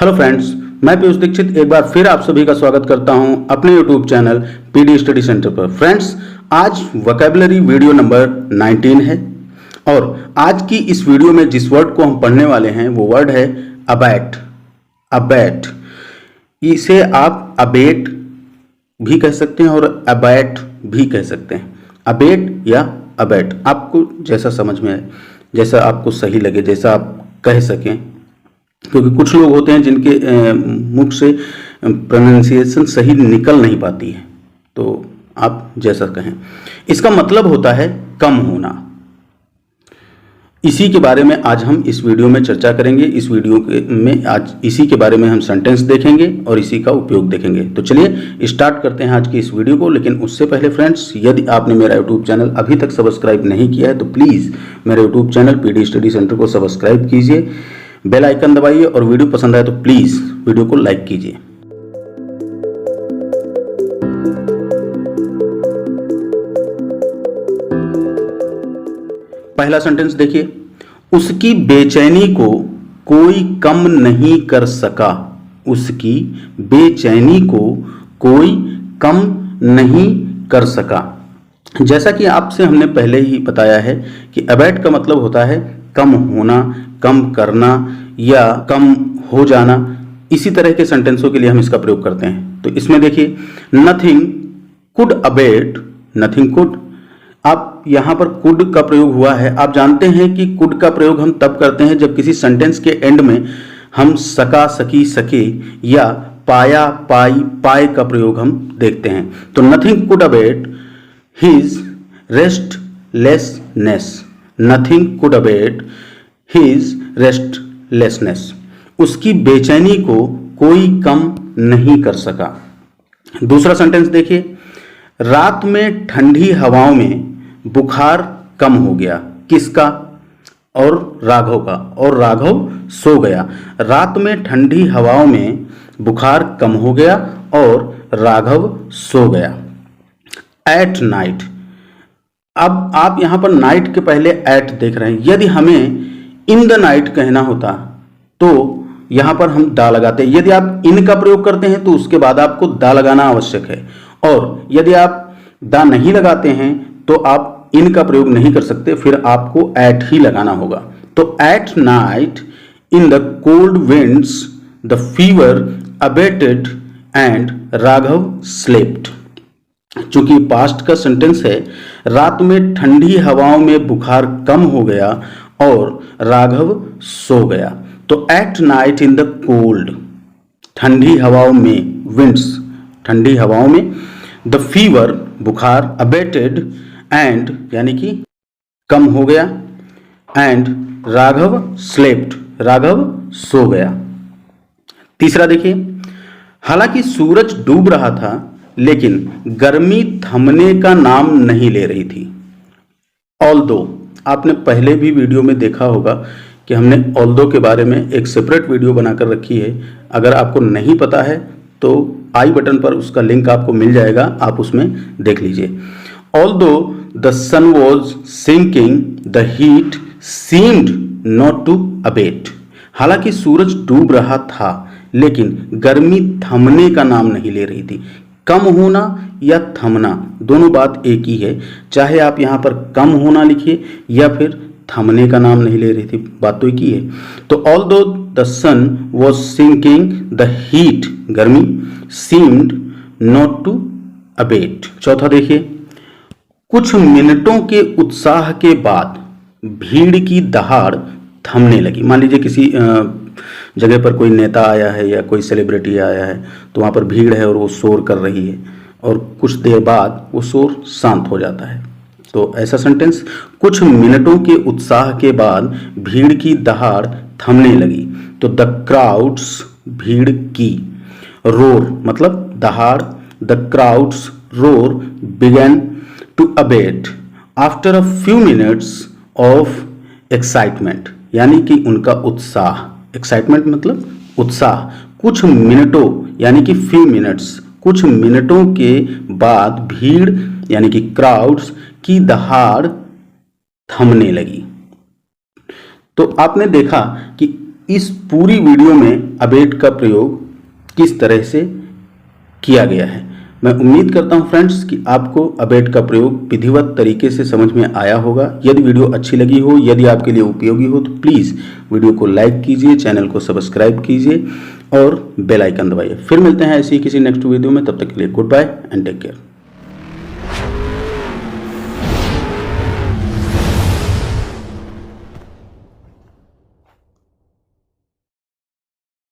Hello friends, मैं पीयूष दीक्षित एक बार फिर आप सभी का स्वागत करता हूं अपने YouTube channel PD study centre पर। फ्रेंड्स, आज वोकैबुलरी वीडियो नंबर 19 है और आज की इस वीडियो में जिस वर्ड को हम पढ़ने वाले हैं वो वर्ड है अबैट। अबैट, इसे आप अबेट भी कह सकते हैं और अबैट भी कह सकते हैं। अबेट या अबैट, आपको जैसा समझ में आए, जैसा आपको सही लगे, जैसा आप कह सकें, क्योंकि कुछ लोग होते हैं जिनके मुख से प्रोनाउंसिएशन सही निकल नहीं पाती है, तो आप जैसा कहें। इसका मतलब होता है कम होना। इसी के बारे में आज हम इस वीडियो में चर्चा करेंगे। इस वीडियो में आज इसी के बारे में हम सेंटेंस देखेंगे और इसी का उपयोग देखेंगे। तो चलिए स्टार्ट करते हैं आज की इस वीडियो को। लेकिन उससे पहले फ्रेंड्स, यदि आपने मेरा यूट्यूब चैनल अभी तक सब्सक्राइब नहीं किया है तो प्लीज़ मेरे YouTube channel PD study centre को सब्सक्राइब कीजिए, बेल आइकन दबाइए और वीडियो पसंद आए तो प्लीज़ वीडियो को लाइक कीजिए। पहला सेंटेंस देखिए, उसकी बेचैनी को कोई कम नहीं कर सका। उसकी बेचैनी को कोई कम नहीं कर सका। जैसा कि आपसे हमने पहले ही बताया है कि अबैट का मतलब होता है कम होना, कम करना या कम हो जाना। इसी तरह के सेंटेंसों के लिए हम इसका प्रयोग करते हैं। तो इसमें देखिए, nothing could abate, nothing could. आप यहां पर कुड का प्रयोग हुआ है। आप जानते हैं कि कुड का प्रयोग हम तब करते हैं जब किसी सेंटेंस के एंड में हम सका, सकी, सके या पाया, पाई, पाए का प्रयोग हम देखते हैं। तो nothing could abate his restlessness. Nothing could abate his restlessness. उसकी बेचैनी को कोई कम नहीं कर सका। दूसरा सेंटेंस देखिए, रात में ठंडी हवाओं में बुखार कम हो गया। किसका? और राघव का। और राघव सो गया। रात में ठंडी हवाओं में बुखार कम हो गया और राघव सो गया। At night. अब आप यहां पर नाइट के पहले एट देख रहे हैं। यदि हमें इन द नाइट कहना होता तो यहां पर हम दा लगाते। यदि आप इन का प्रयोग करते हैं तो उसके बाद आपको दा लगाना आवश्यक है, और यदि आप दा नहीं लगाते हैं तो आप इन का प्रयोग नहीं कर सकते, फिर आपको एट ही लगाना होगा। तो at night in the cold winds the fever abetted and Raghav slept. चूंकि पास्ट का सेंटेंस है, रात में ठंडी हवाओं में बुखार कम हो गया और राघव सो गया। तो at night in the cold, ठंडी हवाओं में, विंड्स, ठंडी हवाओं में, द फीवर, बुखार, अबेटेड एंड यानी कि कम हो गया, एंड राघव स्लेप्ट, राघव सो गया। तीसरा देखिए, हालांकि सूरज डूब रहा था लेकिन गर्मी थमने का नाम नहीं ले रही थी। ऑल्दो, आपने पहले भी वीडियो में देखा होगा कि हमने ऑल्दो के बारे में एक सेपरेट वीडियो बनाकर रखी है। अगर आपको नहीं पता है तो आई बटन पर उसका लिंक आपको मिल जाएगा, आप उसमें देख लीजिए। Although the sun was sinking the heat seemed not to abate. हालांकि सूरज डूब रहा था लेकिन गर्मी थमने का नाम नहीं ले रही थी। कम होना या थमना दोनों बात एक ही है, चाहे आप यहां पर कम होना लिखिए या फिर थमने का नाम नहीं ले रही थी, बात तो एक ही है। तो although the sun was sinking the heat, गर्मी, सीम्ड नॉट टू अबेट। चौथा देखिए, कुछ मिनटों के उत्साह के बाद भीड़ की दहाड़ थमने लगी। मान लीजिए किसी जगह पर कोई नेता आया है या कोई सेलिब्रिटी आया है, तो वहाँ पर भीड़ है और वो शोर कर रही है और कुछ देर बाद वो शोर शांत हो जाता है। तो ऐसा सेंटेंस, कुछ मिनटों के उत्साह के बाद भीड़ की दहाड़ थमने लगी। तो द क्राउड्स, भीड़ की, रोर मतलब दहाड़, the crowds roar began to abate after a few minutes of excitement. यानी कि उनका उत्साह, एक्साइटमेंट मतलब उत्साह, कुछ मिनटों यानी कि फ्यू मिनट्स, कुछ मिनटों के बाद भीड़ यानी कि क्राउड्स की दहाड़ थमने लगी। तो आपने देखा कि इस पूरी वीडियो में अबेट का प्रयोग किस तरह से किया गया है। मैं उम्मीद करता हूं फ्रेंड्स कि आपको अबेट का प्रयोग विधिवत तरीके से समझ में आया होगा। यदि वीडियो अच्छी लगी हो, यदि आपके लिए उपयोगी हो, तो प्लीज़ वीडियो को लाइक कीजिए, चैनल को सब्सक्राइब कीजिए और बेल आइकन दबाइए। फिर मिलते हैं ऐसी किसी नेक्स्ट वीडियो में, तब तक के लिए goodbye and take care.